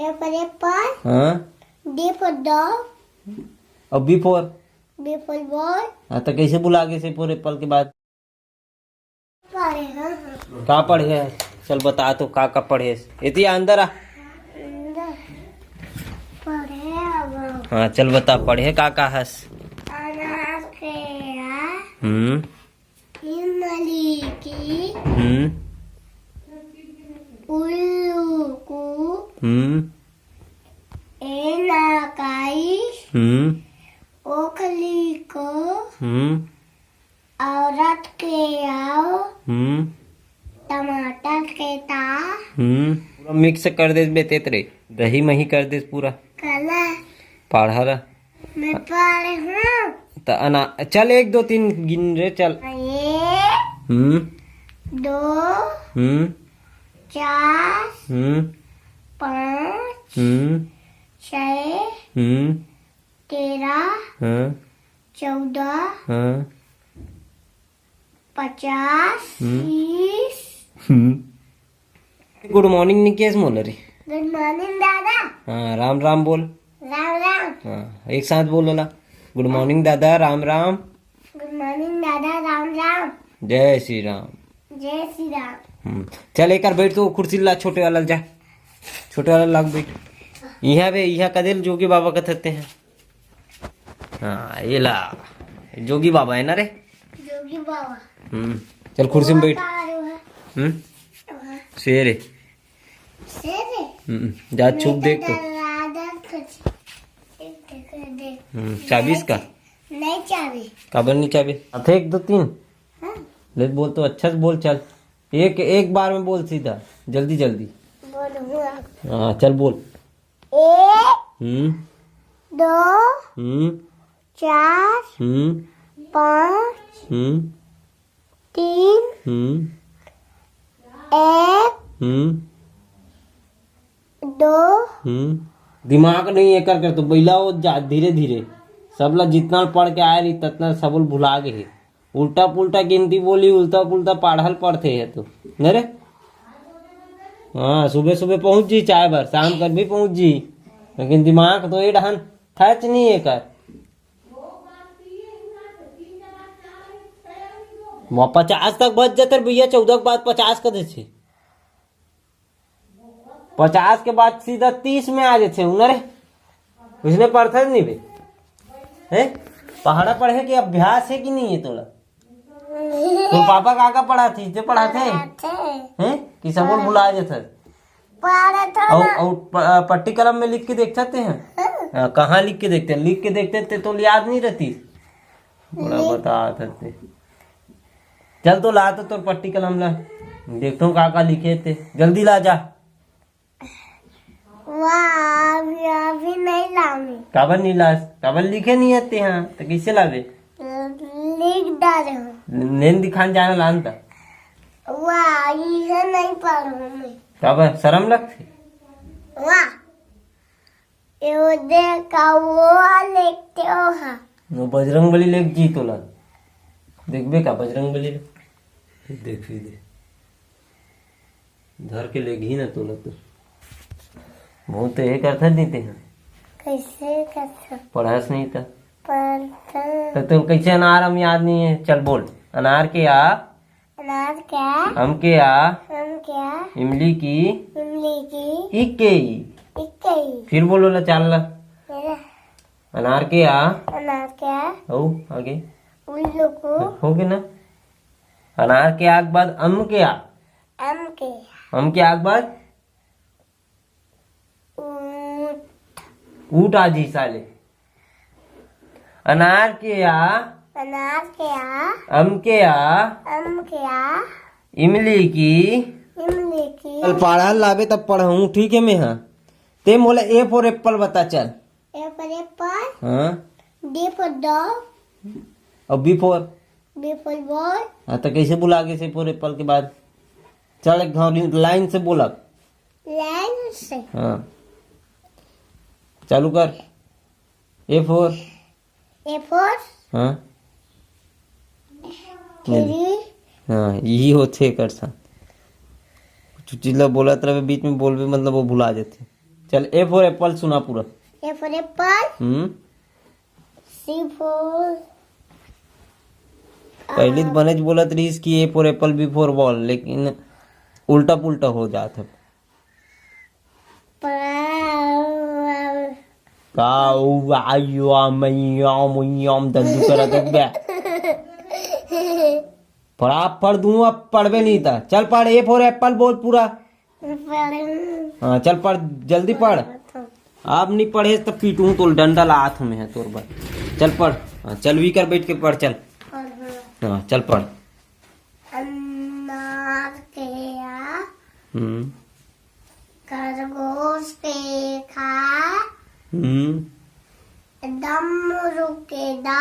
A for apple. हाँ D for dog. और B for B for boy. हाँ तो कैसे बुला के से फोर एप्पल के बाद पढ़े हाँ का पढ़े है? चल बता तो का पढ़े इतनी अंदर आ। पढ़े अब हाँ चल बता पढ़े का हस। अनार केला हम्म इमली की हम्म उल्लू को हम्म एनाकाई हम्म ओखली को हम्म औरत के आओ हम्म टमाटर के ता पूरा मिक्स कर दे बेते तेरे दही मही कर दे पूरा कला पढ़ा रहा मैं पढ़े हूँ तो अना चल 1 2 3 गिन रे चल। 1 2 हम्म 4 हम्म 5 हम्म 6 हम्म 13 हाँ 14 हाँ 50 30 गुड मॉर्निंग नहीं केस मोल रे। गुड मॉर्निंग दादा हाँ राम राम बोल। राम राम हाँ एक साथ बोल ला गुड मॉर्निंग दादा राम राम। गुड मॉर्निंग दादा राम राम जय श्री राम। जय श्री राम। चल एक बैठ तो कुर्सी ला छोटे वाला जा छोटे वाला लाग बैठ यहाँ पे यहाँ कदेल जोगी बाबा का थते हैं। हाँ ये ला जोगी बाबा है ना रे। जोगी बाबा चल कुर्सी में बैठ। है शेर है। जा छुप देख तो चाबी इसका नहीं चाबी काबर नहीं चाबी थे 1 2 3 हाँ? ले बोल तो अच्छा से बोल चल एक बार में बोल सीधा जल्दी जल्दी। बोलूँगा हाँ चल बोल। 1 2 4 5 3 1 2 दिमाग नहीं है कर तो बैला हो जा धीरे धीरे सब ला जितना पढ़ के आए रही ततना सबल भुला गए उल्टा पुल्टा गिनती बोली उल्टा पुल्टा पढ़ल पढ़ते है तो न रे। हाँ सुबह सुबह पहुंच जी चाय भर शाम कर भी पहुंच जी लेकिन दिमाग तो ये डहन थच नहीं है कर 50 तक बच जाते भैया 14 के बाद 50 कर दे 50 के बाद सीधा 30 में आ जाते उनरे उसने पढ़ता नहीं बे है पहाड़ा पढ़े के अभ्यास है कि नहीं है थोड़ा तो पापा का पढ़ाती थे पढ़ाते हैं कि सब बुला जाते और पट्टी कलम में लिख के देख सकते हैं। कहाँ लिख के देखते हैं लिख के देखते थे तो याद नहीं रहती बड़ा बता सकते। चल तो ला तो पट्टी कलम ला देखता हूँ का लिखे थे जल्दी ला जा। अभी नहीं लाऊंगी काबर नहीं ला काबर लिखे नहीं आते हैं तो कैसे लावे लिख डाले नैन दिखान जाना लान था वाह ये नहीं पढ़ूंगी काबर शर्म लगती वाह ये देखा वो लिखते हो हाँ वो बजरंग बली लेख जी तो ला देखबे का बजरंग बली देख दे धर के लेग ही ना तो ला तो बहुत ये करता नहीं थे कैसे कर पढ़ास नहीं था पढ़ता तो कैसे अनार हम याद नहीं है चल बोल अनार के आ अनार क्या हम के आ हम क्या इमली की इमली की इक के ई इक्कई फिर बोलो ला चल ला मेरा अनार के आ अनार क्या हो आगे उल्लू को हो गए ना अनार के आग बाद अम के आ अम के हम के आग बाद ऊंट ऊट आजी साले अनार के आ अनार क्या अम के आ अम क्या इमली की इमली की चल पढ़ा लावे तब पढ़ूं ठीक है मैं हाँ ते मोला ए फॉर एप्पल बता चल। A for apple हाँ D for dog और B for B for boy हाँ तो कैसे बुला के से फॉर एप्पल के बाद चल एक लाइन से बोला लाइन से हाँ चालू कर ए फॉर A for हाँ tree हाँ यही होते कर सा चुचिल्ला बोला तरह बीच में बोल भी मतलब वो भुला जाते चल ए फॉर एप्पल सुना पूरा। A for apple. C for पहले तो बनेज बोलत रहीस कि A for apple B for ball, लेकिन उल्टा पुल्टा हो जात है। दंदू करत है बे। पढ़ दूं, अब पढ़बे नहीं था। चल पढ़, ए फॉर एप्पल बोल पूरा। हाँ चल पढ़, जल्दी पढ़। आप नहीं पढ़े तो पीटूं तो डंडा हाथ में है तोर पर। चल पढ़। हाँ, चल वी कर बैठ के पढ़ चल। हाँ चल पढ़। अनार केला खरगोश के खा डमरू के दा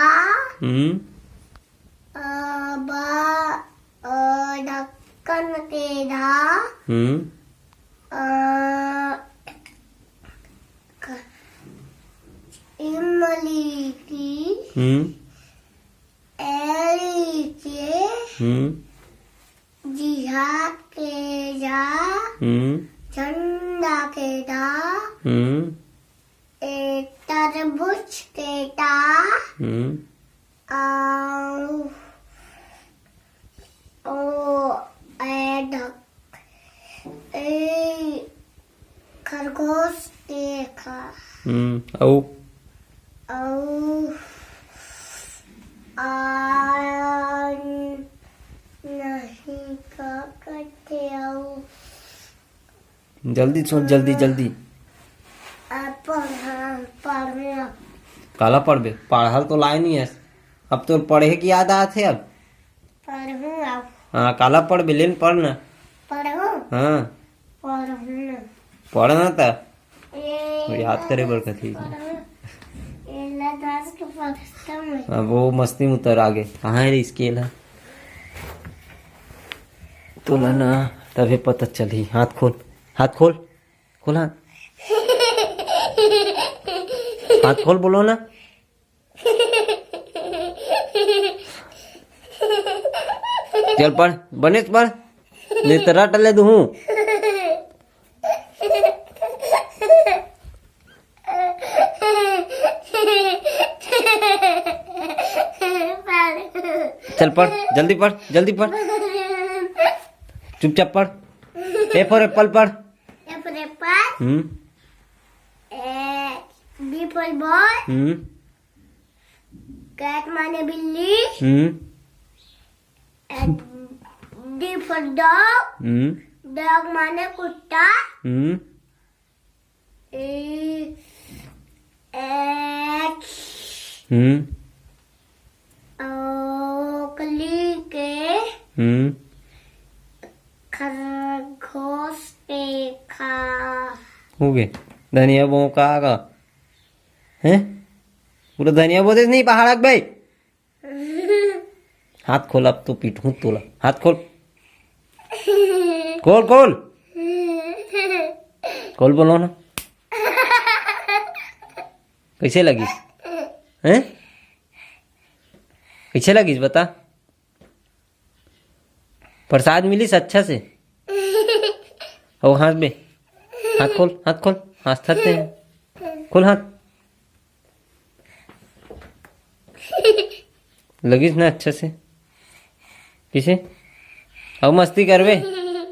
ढक्कन के धा इमली की एली के जिहाद के जा झंडा के दा तरबूज के टा खरगोश के खा नहीं का करते जल्दी सुन, जल्दी जल्दी। पढ़ काला पढ़बे, पढ़ल तो लाए नहीं है। अब तो पढ़े की याद आते अब। पढ़ूँ अब। हाँ काला पढ़बे, लेन पढ़ना। पढ़ूँ। हाँ पढ़ूँ। पढ़ना था याद करे बर कथी। वो मस्ती में उतर आगे। कहाँ है स्केल है तो ना, तभी पता चली। हाथ खोल, हाथ खोल, खोल हाथ। हाथ खोल बोलो ना। चल पढ़, बनेच पढ़, नहीं तो रट ले दूँ। चल पढ़, जल्दी पढ़, जल्दी पढ़, चुपचाप पढ़। ए फॉर एप्पल पढ़। A for apple. B for boy. Cat माने बिल्ली. D for dog. Dog माने कुत्ता. कली के खरगोश के खा हो गए। धनिया बो का हैं पूरा धनिया बोते नहीं पहाड़क भाई। हाथ खोल, अब तो पीटूं तोला। हाथ खोल, खोल खोल खोल, बोलो ना। कैसे लगी हैं? कैसे लगी बता। प्रसाद मिली अच्छा से। ओ हाथ बे, हाथ खोल, हाथ खोल, हाथ थकते हैं। खोल हाथ। लगिस ना अच्छा से किसे। अब मस्ती करवे,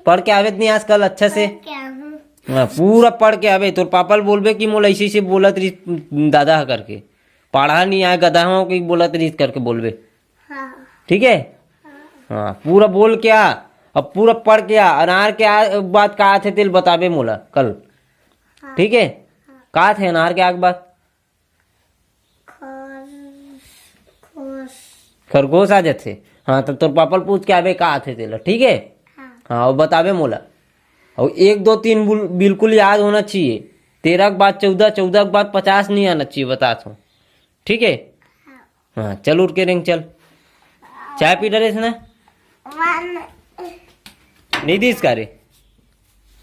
पढ़ के आवे नहीं आजकल अच्छा से। हाँ पूरा पढ़ के आवे। तो पापा बोलबे कि मोल ऐसे बोलत रही दादा करके। पढ़ा नहीं आए गधा हो कि बोलत रही करके बोलबे। ठीक है। हाँ पूरा बोल के आ, अब पूरा पढ़ के आ। अनार के बात कहा थे तेल बताबे मोला कल। ठीक है। कहा थे अनार के आग बात। खरगोश आ जाते। हाँ तब तो पापा पूछ के आवे कहा थे तेल। ठीक है। हाँ और बताबे मोला। और 1 2 3 बिल्कुल याद होना चाहिए। 13 के बाद 14, 14 के बाद 50 नहीं आना चाहिए बता तो। ठीक है। हाँ चल उठ के रेंग चल। चाय पी डरे ना नहीं दीस का रे।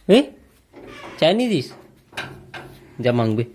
चाय नहीं दीस जा मांग बे।